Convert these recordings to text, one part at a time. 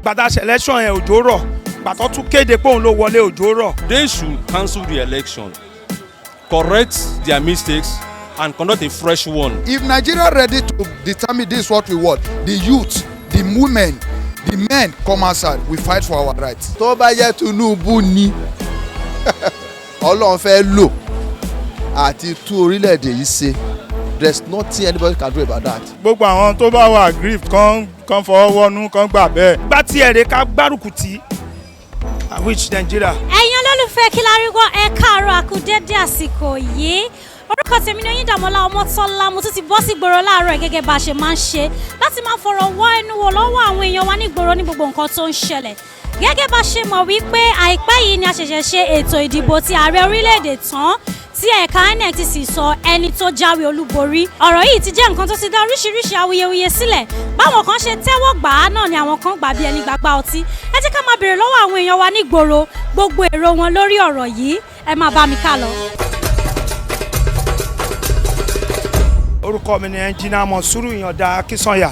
gbàdá election yẹn òjò rọ̀ gbàtọ́ tún kéde pé òun ló wọlé òjò rọ̀. They should cancel the election, correct their mistakes, and conduct a fresh one. If Nigeria ready to determine this what we want, the youth, the women, the men come outside, we fight for our rights. Tó bá yẹ Tinubu ni Ọlọ́run fẹ́ lò àti tú orílẹ̀-èdè yìí ṣe. There's nothing anybody can do about that. Gbogbo àwọn tó bá wà aggrieved kan fọwọ́ wọnú kan gbà bẹ́ẹ̀. Bá tí ẹ̀rẹ̀ ká gbárùkù tí which Nigeria. Ẹ̀yin olólùfẹ́ Kilarigbo ẹ káàárọ̀ àkúdédé àsìkò yìí. Orúkọ tèmi ni Oyindàmọ́lá Ọmọ́tọ́lá, mo tún ti bọ́ sí gbòòrò láàárọ̀ gẹ́gẹ́ bá a ṣe máa ń ṣe láti máa fọ̀rọ̀ wọ́ ẹnu wò lọ́wọ́ àwọn èèyàn wa ní gbòòrò ní gbogbo nǹkan tó ń ṣẹlẹ̀. Gẹ́gẹ́ bá a ṣe mọ̀ wípé àìpẹ́ yìí ni a ṣẹ̀ṣẹ̀ ṣe ètò ìdìbò ti ààrẹ orílẹ̀-èdè tán tí ẹ̀ka INEC ti sì sọ ẹni tó jáwé olúborí. Ọ̀rọ̀ yìí ti jẹ́ nǹkan tó ti dá oríṣiríṣi awuyewuye sílẹ̀. Báwọn kan ṣe tẹ́wọ́ gbà á náà ni àwọn kan gbà bí ẹni gbàgbá ọtí. Ẹ jẹ́ ká máa béèrè lọ́wọ́ àwọn èèyàn wa ní gbòòrò gbogbo èrò wọn lórí ọ̀rọ̀ yìí. Ẹ máa bá mi ká lọ. Orúkọ mi ni ẹnjìnà Mọ̀súrù Ìyàndá Akínsànyà.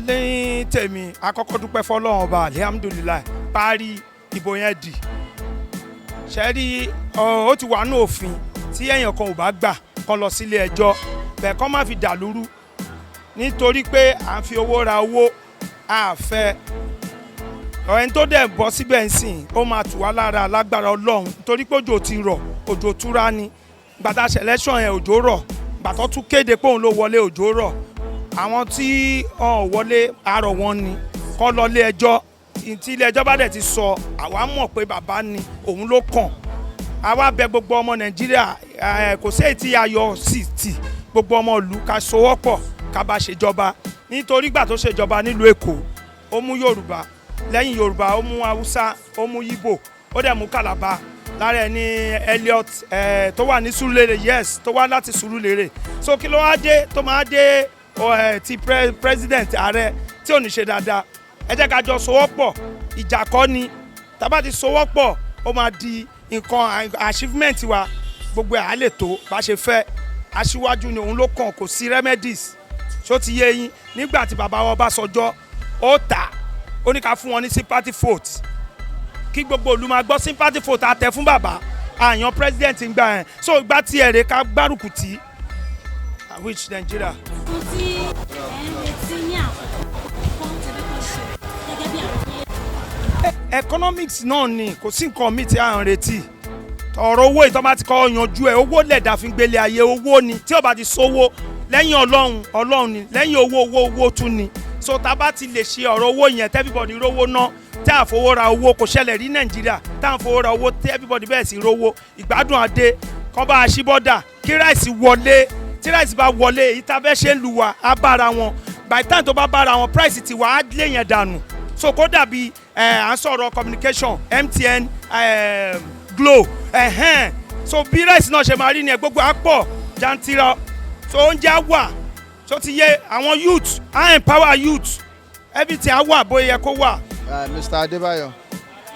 Lẹ́yìn tèmi àkọ́kọ́ dúpẹ́ fọ́lọ́run ọba alihamudulilayi parí ìbò yẹn dì. Ṣẹ́rí ó ti wà ní òfin tí èèyàn kan ò bá gbà kó lọ sílé ẹjọ́ bẹ́ẹ̀ kó má fi dà lúrú nítorí pé à ń fi owó ra owó àfẹ́. Ẹni tó dẹ̀ bọ́ síbẹ̀ ń sìn ó máa tù wá lára lágbára Ọlọ́run nítorí pé òjò ti rọ̀ òjò túra ni gbàdá election yẹn òjò rọ̀ gbàtọ́ tún kéde pé òun ló wọlé òjò rọ̀ àwọn tí wọlé àárọ̀ wọn ni kó lọ lé ẹjọ́ tí ilé ẹjọ́ bá dẹ̀ ti sọ àwa mọ̀ pé bàbá ni òun ló kàn àwa bẹ̀ gbogbo ọmọ Nàìjíríà kò sí èyí tí ayọ̀ sì tì gbogbo ọmọ ìlú ká sowọ́pọ̀ ká bá ṣèjọba nítorí gbà tó ṣèjọba nílùú Èkó ó mú Yorùbá lẹ́yìn Yorùbá ó mú Haúsá ó mú Ìgbò ó dẹ̀ mú Calabar lára ẹni Elliot tó wà ní Surulere yes tó wá láti Surulere so kí ló wá dé tó máa dé ti president ààrẹ tí ò ní ṣe dáadáa ẹ jẹ́ ká jọ sowọ́pọ̀ ìjà kọ́ ni tá bá ti sowọ́pọ̀ ó máa di nǹkan achievement wa gbogbo ẹ̀ á lè tó bá ṣe fẹ́ aṣíwájú ni òun ló kàn kò sí remedies ṣó ti yé yín nígbà tí bàbá wa Ọbásanjọ́ ó tà ó ní ká fún wọn ní sympathy vote kí gbogbo ìlú máa gbọ́ sympathy vote àtẹ fún bàbá àyàn president ń gbà yẹn so ìgbà tí ẹ̀rẹ̀ ká gbárùkù tí which Nigeria. Fún tí ẹ̀ ń retí ní àkókò tẹ̀lé kan ṣe gẹ́gẹ́ bí àwọn economics náà ni kò sí nǹkan míì tí a ń retí ọ̀rọ̀ owó ìtọ́ bá ti kọ́ yanjú ẹ̀ owó lẹ̀dá fi gbélé ayé owó ni tí ó bá ti sówó lẹ́yìn Ọlọ́run ni lẹ́yìn owó tún ni so tá a bá ti lè ṣe ọ̀rọ̀ owó yẹn everybody rówó ná tá a fowó ra owó kò ṣẹlẹ̀ rí Nàìjíríà tá a fowó ra owó tí everybody bẹ̀rẹ̀ sí rówó ìgbádùn adé kọ́ bá a ṣí bọ́dà kí ráìsì wọlé tí ráìsì bá wọlé èyí tá a fẹ́ ṣe ń lu wa á bára wọn by time tó bá bára wọn price ti wà á lé yẹn dànù so kó dàbí à ń sọ̀rọ̀ communication MTN Glo so bí ráìsì náà ṣe máa rí ni ẹ gbogbo á pọ̀ jantira so oúnjẹ á wà so ti yé àwọn youth á empower youth everything á wà bóyá yẹ kó wà. Mr. Adébáyọ̀.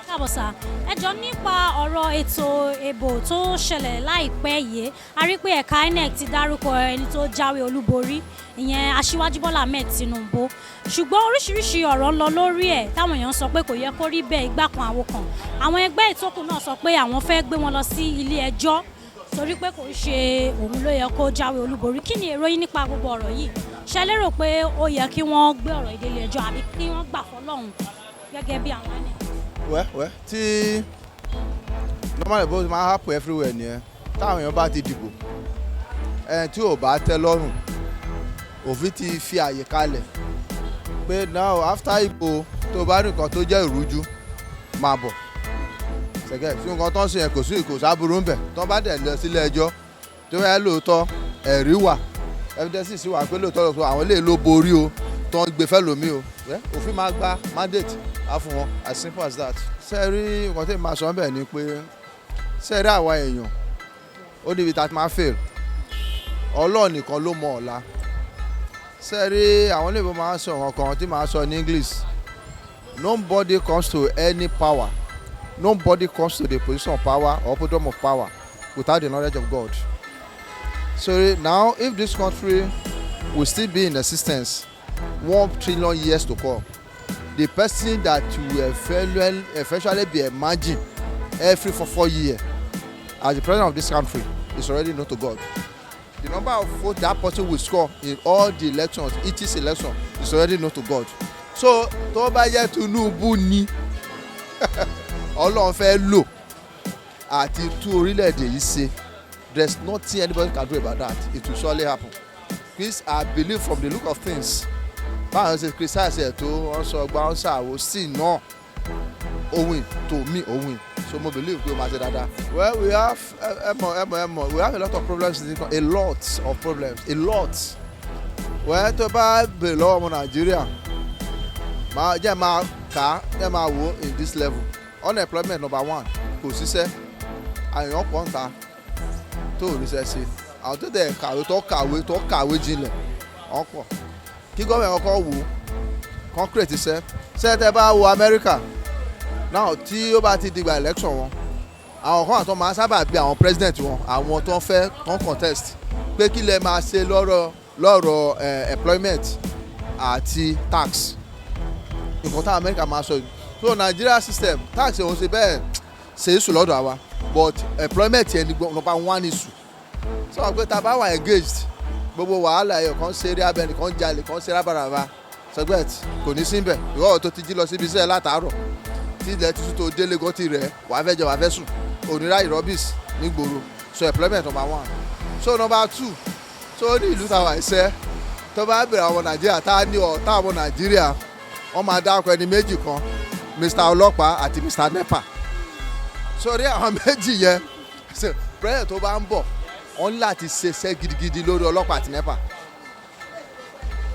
káàbọ̀ sá ẹ jọ nípa ọ̀rọ̀ ètò ìbò tó ṣẹlẹ̀ láìpẹ́ yìí a rí pé ẹ̀ka INEC ti dárúkọ ẹni tó jáwé olúborí ìyẹn aṣíwájú Bọ́lá Ahmed Tinubu ṣùgbọ́n oríṣiríṣi ọ̀rọ̀ ń lọ lórí ẹ̀ táwọn èèyàn sọ pé kò yẹ kó rí bẹ́ẹ̀ igbá kan àwo kan àwọn ẹgbẹ́ ìtókù náà sọ pé àwọn fẹ́ gbé wọn lọ sí ilé ẹjọ́ torí pé kò ṣe òun ló yẹ kó jáwé olúborí kí ni èrò yín nípa gbogbo ọ̀rọ̀ yìí ṣe lérò pé ó yẹ kí wọ́n gbé ọ̀rọ̀ ìdílé ẹjọ́ àbí kí wọ́n gbà fọlọ́run gẹ́gẹ́ bí àwọn ẹni. Well, tí normally bó máa happen everywhere nìyẹn táwọn èèyàn bá ti dìbò ẹni tí ò bá tẹ́ lọ́rùn òfin ti fi àyè kalẹ̀ pé now after ìbò tó bá rí nǹkan tó jẹ́ ìrújú máa bọ̀ ṣẹ̀gẹ́ tí nǹkan tó ń ṣe yẹn kò sí ìkòsáburú ń bẹ̀ tó bá dẹ̀ lọ sílé ẹjọ́ tó yẹ lóòótọ́ ẹ̀rí wà evidence sì wà pé lóòótọ́ àwọn eléyìí ló borí o tó ń gbé fẹ́ lómi o òfin máa gba mandate á fún wọn as simple as that. sẹ́ẹ̀rí nǹkan tí mo máa sọ bẹ́ẹ̀ ni pé sẹ́ẹ̀rí àwa èèyàn ó níbi tá a ti máa fail Ọlọ́run nìkan ló mọ ọ̀la sẹ́ẹ̀rí àwọn olóyìnbó máa ń sọ nǹkan kan tí màá sọ ní English nobody comes to any power nobody comes to the position of power or position of power without the knowledge of God. So now if this country will still be in existence 1 trillion years to come the person that will eventually be emerging every 4 years as the president of this country is already known to God. The number of votes that person will score in all the elections, each election, is already known to God. So tó bá yẹ Tinubu ní Ọlọ́run fẹ́ lò àti tú orílẹ̀-èdè yìí ṣe, there's nothing anybody can do about that. It will surely happen. Please, I believe from the look of things, báwọn ṣe criticize ẹ̀ tó wọ́n sọ ọgbà wọn ṣàwò sí náà owin to me owin, so mo believe pé o máa ṣe dáadáa. Well, we have we have a lot of problems in this country, a lot. Well, tó bá bèrè lọ́wọ́ ọmọ Nàìjíríà jẹ́ máa kà á jẹ́ máa wò in this level. Unemployment number 1, kò síṣẹ́, àyàn pọ̀ ń ta tó ríṣẹ́ sí, àwọn tó dẹ̀ tó kàwé jinlẹ̀ wọ́n pọ̀. Kí gọ́ọ̀mẹ̀ kọ́kọ́ wò kán create iṣẹ́. Ṣé tẹ́ bá wo America náà tí ó bá ti dìgbà election wọn, àwọn kan àtọ́ máa sábà bí àwọn president wọn, àwọn tó ń fẹ́ kán contest pé kí lẹ máa ṣe lọ́rọ̀ employment àti tax. Nǹkan tá America máa sọ yìí. So Nigeria system tax òun ṣe bẹ́ẹ̀ ṣe é sùn lọ́dọ̀ àwa, but employment yẹn ni number 1 issue. Sọ pé tá a bá wà engaged, gbogbo wàhálà ẹ̀yọ̀ kan ṣe eré abẹ́ni kan jalè kan ṣe rábàràbà sọgbẹ́t kò ní síbẹ̀. Ìwọ́n tó ti jí lọ síbi iṣẹ́ látàárọ̀ tí ilẹ̀ tuntun tó délé gọ́tì rẹ̀ wàá fẹ́ jẹ wàá fẹ́ sùn, òníra ìrọ́bìs nígboro. So employment number 1. So number 2, so ní ìlú tàwa ẹ̀ṣẹ́ tó bá bẹ̀rẹ̀ àwọn Nàìjíríà tá a ní ọ̀tá àwọn Nàìjíríà wọ́n máa dárúkọ ẹni méjì kan, Mr. Ọlọ́pàá àti Mr. Nepa. Sórí àwọn méjì yẹn president tó bá ń bọ̀ wọ́n ní láti ṣiṣẹ́ gidigidi lórí ọlọ́pàá àti Nepa.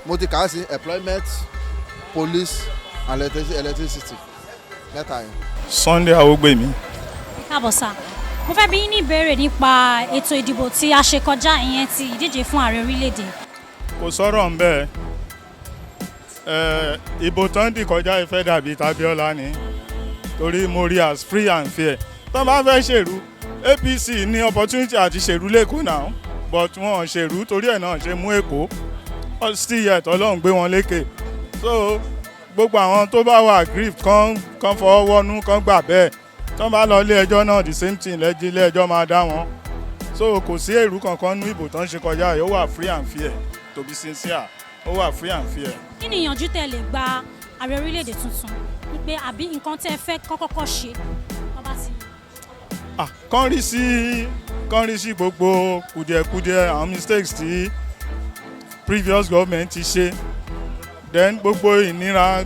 Mo ti kà á sí employment, police and electricity mẹ́ta yẹn. Sunday Awogbemi. káàbọ̀ sá, mo fẹ́ bi yín ní ìbéèrè nípa ètò ìdìbò tí a ṣe kọjá, ìyẹn ti ìdíje fún ààrẹ orílẹ̀-èdè. Kò sọ̀rọ̀ ń bẹ́ẹ̀. Ìbò tán dì kọjá ìfẹ́ dàbí Tabiola ni, torí mo rí as free and fair. Tó bá fẹ́ ṣèrú, APC ní opportunity àti ṣèrú lẹ́kọ̀ọ́ náà, but wọ́n ṣèrú torí ẹ̀ náà ṣe mú Èkó. Still yet Ọlọ́run gbé wọn lékè. So gbogbo àwọn tó bá wà aggrieved kan fọwọ́ wọnú kan gbà bẹ́ẹ̀. Tó bá lọ ilé ẹjọ́ náà the same thing ilé ẹjọ́ máa dá wọn. So kò sí èrú kankan nú ìbò tán ṣe kọjá yìí, ó wà free and fair, to be sincere, ó wà free and fair. Kí ni ìyànjú tẹ́ lè gba ààrẹ orílẹ̀-èdè tuntun wípé àbí nǹkan tẹ́ fẹ́ kọ́kọ́ ṣe ọba sí? Kán rí sí gbogbo kùdìẹ̀kudiẹ àwọn mistakes tí previous government ti ṣe, then gbogbo ìnira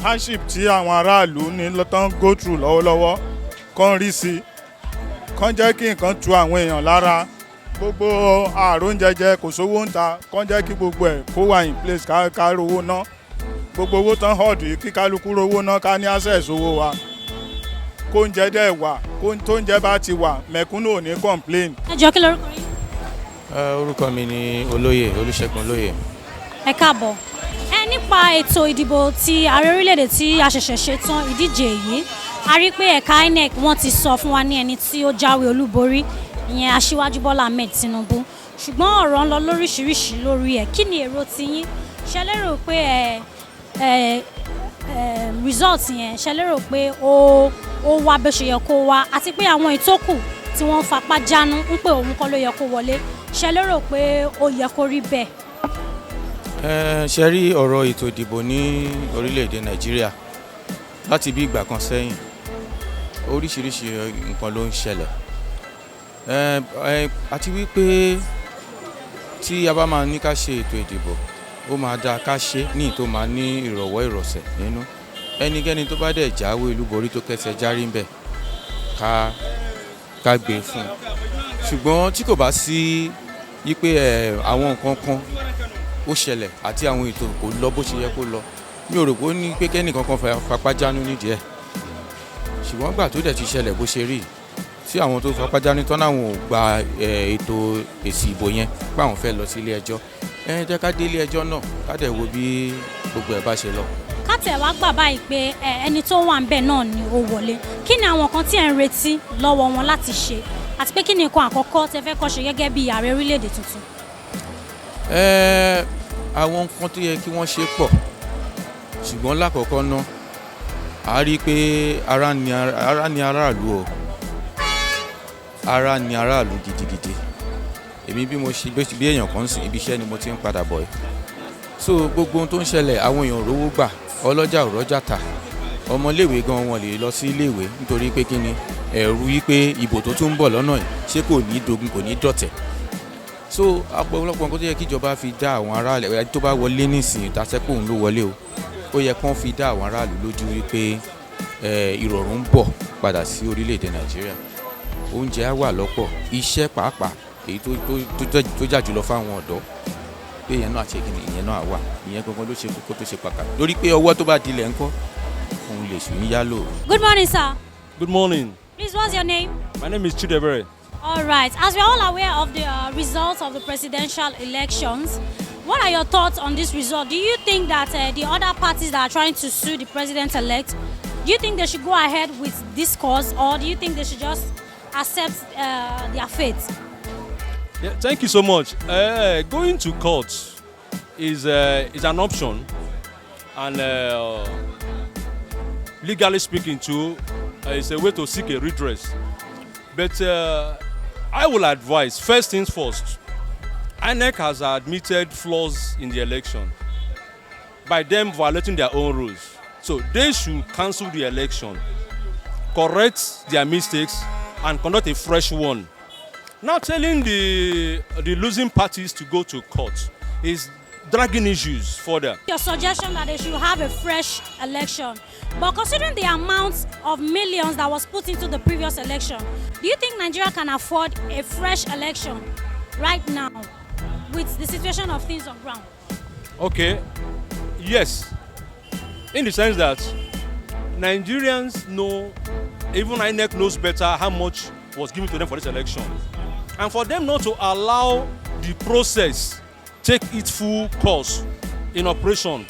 hardship tí àwọn aráàlú ní lọ́tàn go through lọ́wọ́lọ́wọ́ kán rí sí, kán jẹ́ kí nǹkan tu àwọn èèyàn lára. Gbogbo ààrùn jẹjẹ kò sówó ń ta, kán jẹ́ kí gbogbo ẹ̀ kó wà in place, ká rówó ná. Gbogbo owó tán họ̀dù yìí kí kálukú rówó ná, ká ní access owó wa. Kó ń jẹ dẹ́ wà, tó ń jẹ bá ti wà, mẹ̀kúnnù ò ní complain. Ẹ jọ̀ọ́ kí lorúkọ yín? Orúkọ mi ni Olúṣẹ́gun Olóyè. Ẹ káàbọ̀. Nípa ètò ìdìbò ti ààrẹ orílẹ̀-èdè tí a ṣẹ̀ṣẹ̀ ṣe tán ìdíje yìí, a rí pé ẹ̀ka INEC wọ́n ti sọ fún wa ní ẹni tí ó jáwé olúborí, ìyẹn Aṣíwájú Bọ́lá Ahmed Tinubu. Ṣùgbọ́n ọ̀rọ̀ ń lọ lóríṣiríṣi lórí ẹ̀. Kí ni èrò tiyín? Ṣé lérò pé result yẹn ṣé lérò pé ó wá bó ṣe yẹ kó wá, àti pé àwọn ìtókù tí wọ́n fapá jánu ń pé òun kọ́ ló yẹ kó wọlé, ṣé lérò pé ó yẹ kó rí bẹ́ẹ̀? Ṣe rí ọ̀rọ̀ ètò ìdìbò ní orílẹ̀-èdè Nàìjíríà láti bí ìgbà kan sẹ́yìn, oríṣiríṣi nǹkan ló ń ṣẹlẹ̀. Àti wípé tí a bá máa ní ká ṣe ètò ìdìbò, ó máa dáa ká ṣe ní tó máa ní ìrọ̀wọ́ ìrọ̀sẹ̀ nínú. Ẹnikẹ́ni tó bá dẹ̀ jáwé olúborí tó kẹsẹ̀ járí ń bẹ̀ ká gbé fún un. Ṣùgbọ́n tí kò bá sí wípé àwọn nǹkan kan ó ṣẹlẹ̀ àti àwọn ètò kò lọ bó ṣe yẹ kó lọ, mi ò rò pé ó ní pé kẹ́nìkan kan fapá jánu nídìí ẹ̀. Ṣùgbọ́n gbà tó dẹ̀ ti ṣẹlẹ̀ bó ṣe rí, tí àwọn tó fapá jánu tán náwọn ò gba ètò èsì ìbò yẹn pé àwọn fẹ́ lọ sí ilé ẹjọ́, jẹ́ ká dé ilé ẹjọ́ náà ká dẹ̀ wo bí gbogbo ẹ̀ bá ṣe lọ. Ká tẹ̀ wá gbà báyìí pé ẹni tó wà ń bẹ̀ náà ni ó wọlé. Kí ni àwọn kan tí ẹ̀ ń retí lọ́wọ́ wọn láti ṣe, àti pé kí ni nǹkan àkọ́kọ́ tẹ́ fẹ́ kó ṣe gẹ́gẹ́ bí ààrẹ orílẹ̀-èdè tuntun? Àwọn nǹkan tó yẹ kí wọ́n ṣe pọ̀, ṣùgbọ́n lákọ̀ọ́kọ́ náà a rí i pé ara ni aráàlú o, ara ni aráàlú gidigidi. Èmi bí mo ṣe bí èèyàn kan sìn ibi iṣẹ́ ni mo ti ń padà bọ̀ ẹ́. So gbogbo ohun tó ń ṣẹlẹ̀ àwọn èèyàn rówó gbà, ọlọ́jà ò rọ́jà tà, ọmọléèwé gan wọn lè lọ sí iléèwé nítorí pé kí ni ẹ̀rù yí pé ìbò tó tún ń bọ̀ lọ́nà yìí ṣé kò ní dogun kò ní dọ̀tẹ̀. So ọ̀pọ̀lọpọ̀ nǹkan tó yẹ kí ìjọba fi dá àwọn aráàlú ẹni tó bá wọlé nísìnyí tàṣẹ́pọ̀ òun ló wọlé o, ó yẹ kán fi dá àwọn aráàlú lójú wípé ìrọ̀rùn ń bọ̀ padà sí orílẹ̀-èdè Nàìjíríà. Oúnjẹ á wà lọ́pọ̀, iṣẹ́ pàápàá èyí tó jà jùlọ fáwọn ọ̀dọ́ pé ìyẹn náà àti ìkíni ìyẹn náà wà, ìyẹn gangan ló ṣe kókó tó ṣe pàtàkì lórí pé ọwọ́ tó bá dilẹ̀ ńkọ́ òun lè sùn yálò. Good morning, sir. Good morning. Please, what's your name? My name is Chidebere. All right. As we are all aware of the results of the presidential elections, what are your thoughts on this result? Do you think that the other parties that are trying to sue the president-elect, do you think they should go ahead with this cause, or do you think they should just accept their fate? Yeah, thank you so much. Going to court is an option, and legally speaking too, it's a way to seek a redress. But I will advise, first things first, INEC has admitted flaws in the election by them violating their own rules. So they should cancel the election, correct their mistakes, and conduct a fresh one. Now telling the losing parties to go to court is dragging issues further. Your suggestion that they should have a fresh election, but considering the amount of millions that was put into the previous election, do you think Nigeria can afford a fresh election right now with the situation of things on ground? Okay, yes, in the sense that Nigerians know, even INEC knows better how much was given to them for this election. And for them not to allow the process take its full course in operation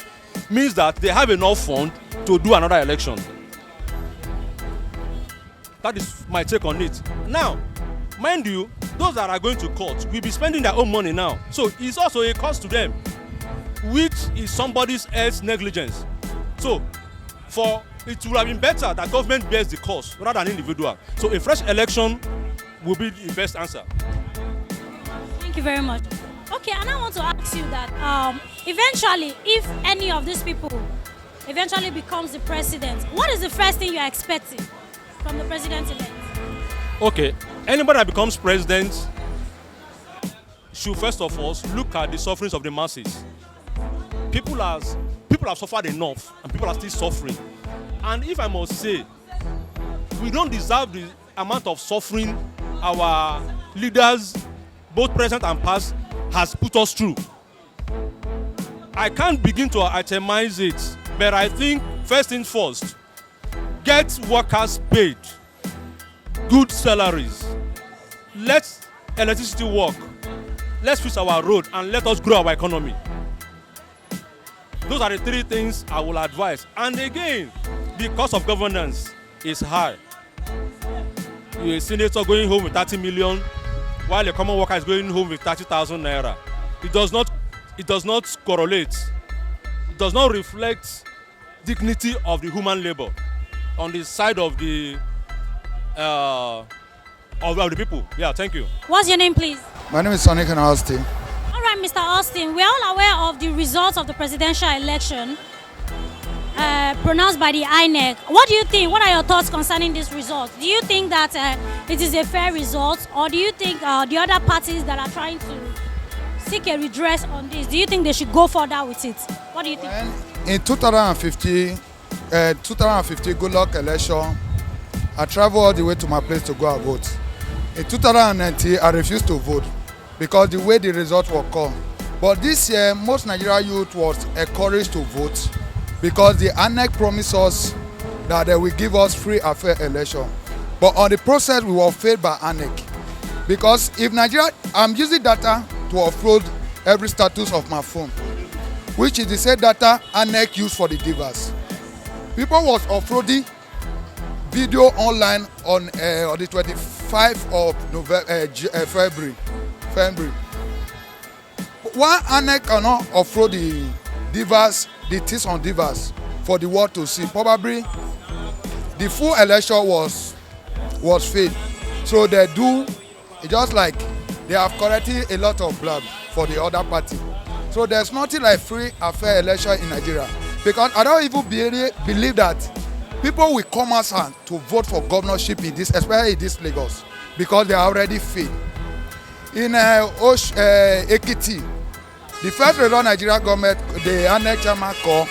means that they have enough fund to do another election. That is my take on it. Now, mind you, those that are going to court will be spending their own money now. So it's also a cost to them, which is somebody else's negligence. So it would have been better that government bears the cost rather than individual. So a fresh election will be the best answer. Thank you very much. Okay, and I want to ask you that eventually, if any of these people eventually becomes the president, what is the first thing you are expecting from the president-elect? Okay, anybody that becomes president should first of all look at the sufferings of the masses. People have suffered enough, and people are still suffering. And if I must say, we don't deserve the amount of suffering our leaders, both present and past, has put us through. I can't begin to itemize it, but I think first things first, get workers paid good salaries, let electricity work, let's fix our road, and let us grow our economy. Those are the three things I will advise. And again, the cost of governance is high. You're a senator going home with 30 million, while a common worker is going home with 30,000 naira. It does not correlate. It does not reflect dignity of the human labor on the side of the people. Yeah, thank you. What's your name, please? My name is Sonny Austin. All right, Mr. Austin, we are all aware of the results of the presidential election pronounced by the INEC. What do you think? What are your thoughts concerning this result? Do you think that it is a fair result, or do you think the other parties that are trying to seek a redress on this, do you think they should go further with it? What do you think? In 2015 good luck election, I traveled all the way to my place to go and vote. In 2019, I refused to vote because the way the result will come. But this year, most Nigerian youth was encouraged to vote because the INEC promised us that they will give us free and fair election. But on the process, we were failed by INEC. Because if Nigeria, I'm using data to upload every status of my phone, which is the same data INEC used for the givers. People was uploading video online on the 25th of February. Why INEC cannot upload the divas, the things on divas for the world to see. Probably the full election was failed. So they do, just like they have corrected a lot of blab for the other party. So there's nothing like free and fair election in Nigeria. Because I don't even believe that people will come outside to vote for governorship in this, especially in this Lagos, because they are already failed. In Ekiti, the first result Nigerian government, the annex chairman call,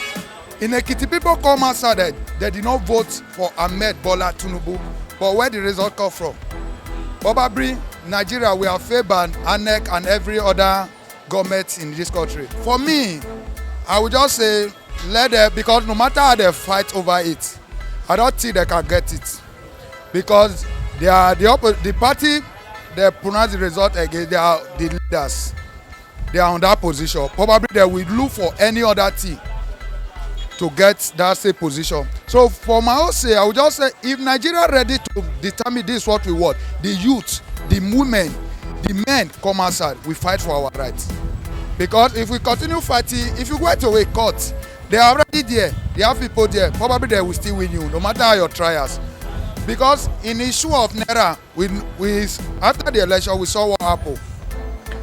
in Ekiti, people come outside, they did not vote for Ahmed Bola Tinubu, but where the result come from? Probably Nigeria, we are favored by ANEC and every other government in this country. For me, I would just say, let them, because no matter how they fight over it, I don't think they can get it. Because they are the party, they pronounce the result against, they are the leaders. They are on that position. Probably they will look for any other thing to get that same position. So for my own say, I would just say, if Nigeria ready to determine this is what we want, the youth, the women, the men come outside, we fight for our rights. Because if we continue fighting, if you go to a court, they are already there, they have people there, probably they will still win you, no matter how your trials. Because in the issue of Naira, after the election, we saw what happened.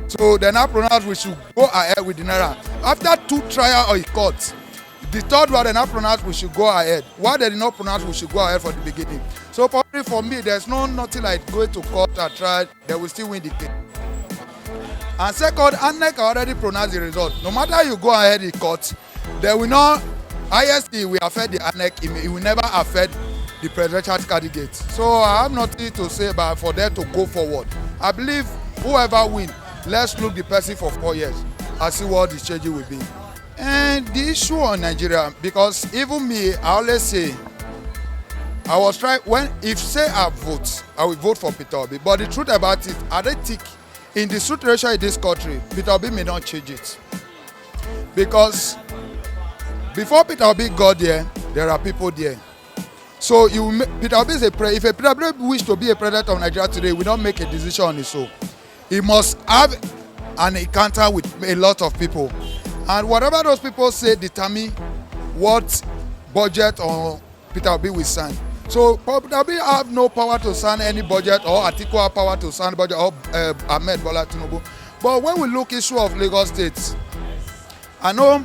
So they now pronounced we should go ahead with the Naira. After 2 trials or a court, the third one they now pronounced we should go ahead. Why they did not pronounce we should go ahead from the beginning? So probably for me, there's nothing like going to court and try, they will still win the case. And second, ANEC already pronounced the result. No matter how you go ahead in court, they will not, IST will affect the ANEC, it will never affect the presidential candidate. So I have nothing to say about for them to go forward. I believe whoever wins, let's look the person for 4 years and see what the change will be. And the issue on Nigeria, because even me, I always say, I was trying, if say I vote, I will vote for Peter Obi. But the truth about it, I don't think in the situation in this country, Peter Obi may not change it. Because before Peter Obi got there are people there. So Peter Obi is if a Peter Obi wish to be a president of Nigeria today, we don't make a decision on his own. He must have an encounter with a lot of people. And whatever those people say determine what budget or Peter Obi will sign. So Peter Obi have no power to sign any budget, or Atiku have power to sign budget, or Ahmed Bola Tinubu. But when we look issue of Lagos State, I know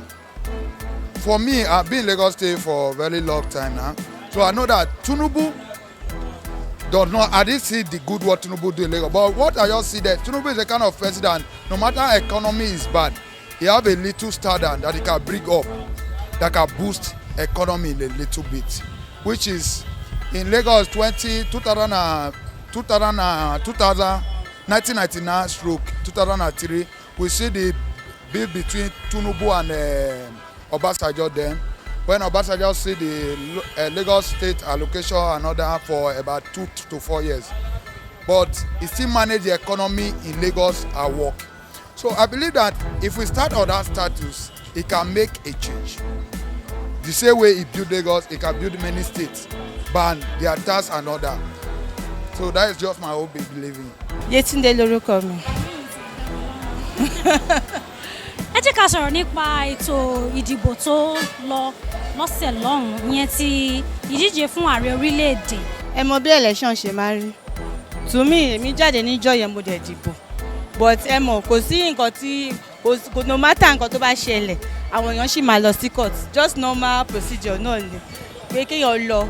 for me, I've been in Lagos State for a very long time now. So I know that Tinubu does not, I didn't see the good what Tinubu do in Lagos. But what I just see that Tinubu is a kind of president, no matter how economy is bad, he have a little standard that he can bring up, that can boost economy in a little bit. Which is in Lagos 1999/2003, we see the bill between Tinubu and Obasanjo then. When Obasanjo see the Lagos State allocation and order for about 2 to 4 years. But he still manage the economy in Lagos and work. So I believe that if we start on that status, it can make a change. The same way he built Lagos, it can build many states, ban their tax and order. So that is just my own big believing. Yetunde lorúkọ mi. Ẹ jẹ́ ká sọ̀rọ̀ nípa ètò ìdìbò tó lọ lọ́sẹ̀ lọ́hùn-ún ìyẹn ti ìdíje fún ààrẹ orílẹ̀-èdè. Ẹ mọ̀ bí election ṣe máa rí. To me, èmi jáde níjọ́ yẹn mo dẹ̀ dìbò. But ẹ mọ̀ kò sí nǹkan tí no matter nǹkan tó bá ṣẹlẹ̀, àwọn èèyàn ṣì máa lọ sí court. Just normal procedure náà ni. Pé kéèyàn lọ,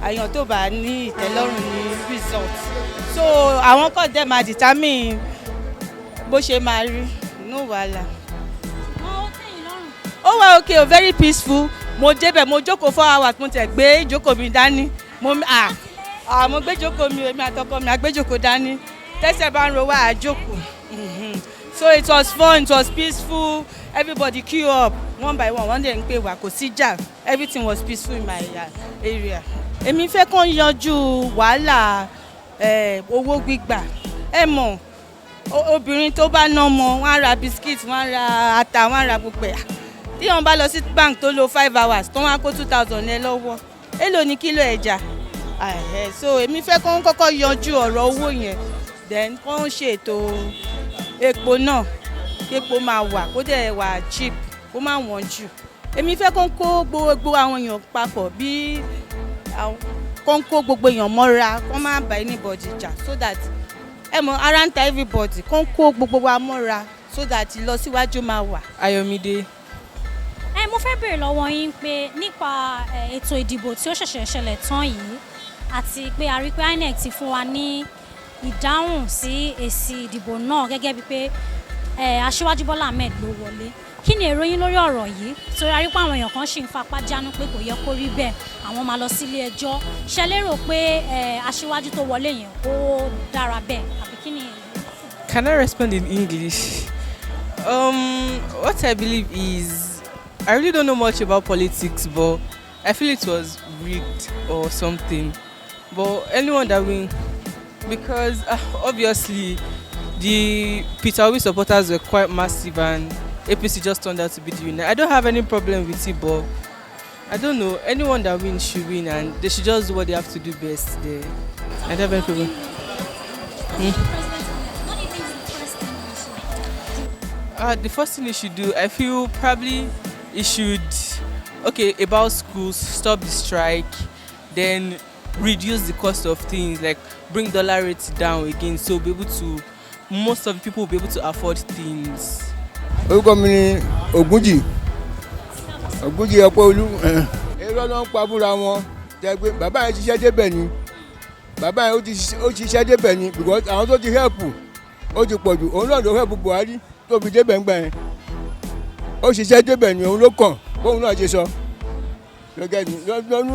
àyàn tó bá ní ìtẹ́lọ́rùn ní result. So àwọn court dẹ̀ máa determine bó ṣe máa rí. No wàhálà. Ó wà okay, very peaceful. Mo débẹ̀ mo jókòó 4 hours mo tẹ̀ gbé ìjókòó mi dání. Mo gbé jókòó mi, èmi àtọkọ mi àgbé jókòó dání. Tẹ́sẹ̀ bá ń ro wá àjókòó. So it was fun, it was peaceful. Everybody queue up one by one. Wọ́n dẹ̀ ń pè wá kò sí jà. Everything was peaceful in my area. Èmi fẹ́ kàn yanjú wàhálà owó gbígbà. Ẹ mọ̀ obìnrin tó bá ná ọmọ wọ́n á ra biscuit, wọ́n á ra ata, wọ́n á ra gbogbo ẹ̀. Tí wọ́n bá lọ sí bank tó lo 5 hours tó wọ́n á kó 2,000 ẹ lọ́wọ́. Èló ni kílò ẹja? So èmi fẹ́ kàn kọ́kọ́ yanjú ọ̀rọ̀ owó yẹn. Then kàn ṣètò epo náà. Epo máa wà kó dẹ̀ wà cheap, kó má wọ́n jù. èmi fẹ́ kó ń kó gbogbo àwọn èèyàn papọ̀ bí kó ń kó gbogbo èèyàn mọ́ra kó má bá anybody jà so that ẹ mọ̀ ara ń ta everybody kó ń kó gbogbo wa mọ́ra so that ìlọsíwájú máa wà. Ayọ̀mídé. Mo fẹ́ béèrè lọ́wọ́ yín pé nípa ètò ìdìbò tí ó ṣẹ̀ṣẹ̀ ṣẹlẹ̀ tán yìí àti pé a rí pé INEC ti fún wa ní ìdáhùn sí èsì ìdìbò náà gẹ́gẹ́ bíi pé Aṣíwájú Bọ́lá Ahmed ló wọlé. Kí ni èrò yín lórí ọ̀rọ̀ yìí? Torí a rí pé àwọn èèyàn kan ṣì ń fapá jánu pé kò yẹ kó rí bẹ́ẹ̀, àwọn máa lọ sílé ẹjọ́. Ṣé lérò pé Aṣíwájú tó wọlé yẹn ó dára bẹ́ẹ̀ àbí kí ni? Can I respond in English? What I believe is, I really don't know much about politics, but I feel it was rigged or something. But anyone that win, because obviously the Peter Obi supporters were quite massive and APC just turned out to be the winner. I don't have any problem with it, but I don't know. Anyone that wins should win and they should just do what they have to do best. I don't have any problem. The first thing they should do, I feel probably it should, about schools, stop the strike, then reduce the cost of things, like bring dollar rates down again, so most of the people will be able to afford things. Orúkọ mi ni Ògúnjì Ọpẹ́olú. Èrò ló ń pa búra wọn jẹ́ pé bàbá yẹn ṣiṣẹ́ débẹ̀ ni ó ṣiṣẹ́ débẹ̀ ni because àwọn tó ti help ó ti pọ̀ jù òun náà ló help Buhari tó fi débẹ̀ ńgbà yẹn ó ṣiṣẹ́ débẹ̀ ni òun ló kàn bóun náà ṣe sọ lọ́gẹ́ mi lọ́nú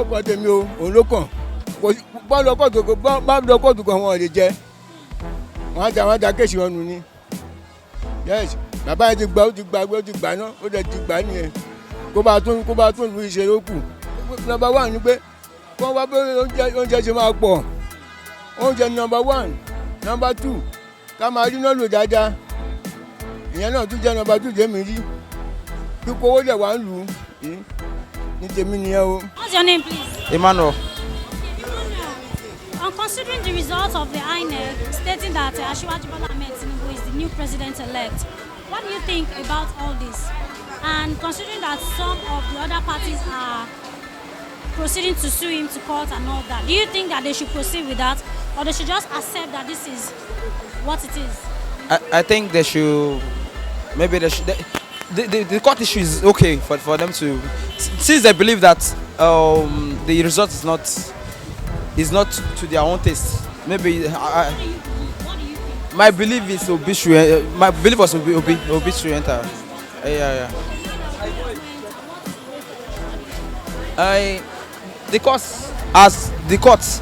ọkọ̀ tèmi o òun ló kàn bá lọ kóòtù kan wọn ò lè jẹ wọn á da kéèsì wọn nù ni yes bàbá yẹn ti gbà náà ó dẹ̀ ti gbà nìyẹn kó bá tún lu ìṣe ló kù. Number one ni pé wọ́n wá pé oúnjẹ ṣe máa pọ̀ oúnjẹ number one. Number two ká máa rí náà lò dáadáa ìyẹn náà tún jẹ́ number two tèmi rí kíkó owó dẹ̀ wá ń lù ú ní tèmi nìyẹn o. What's your name, please? Emmanuel. Considering the result of the INEC stating that Aṣíwájú Bọ́lá Ahmed Tinubu is the new president-elect, what do you think about all this? And considering that some of the other parties are proceeding to sue him to court and all that, do you think that they should proceed with that, or they should just accept that this is what it is? I think they should. Maybe they should. The court issue is okay for them to, since they believe that the result is not to their own taste. Maybe my belief is obituary. My belief was obituary enter. Yeah. The courts,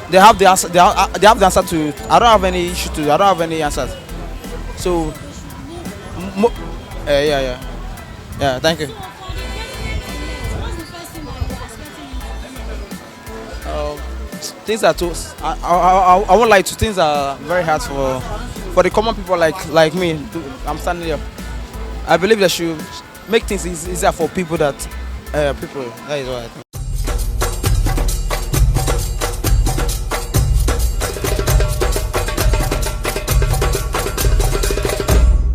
they have the answer. They have the answer to. I don't have any issue to. I don't have any answers. So, yeah. Thank you. Things are too. I won't lie to. Things are very hard for the common people like me. I'm standing here. I believe they should make things easier for people that is what I think.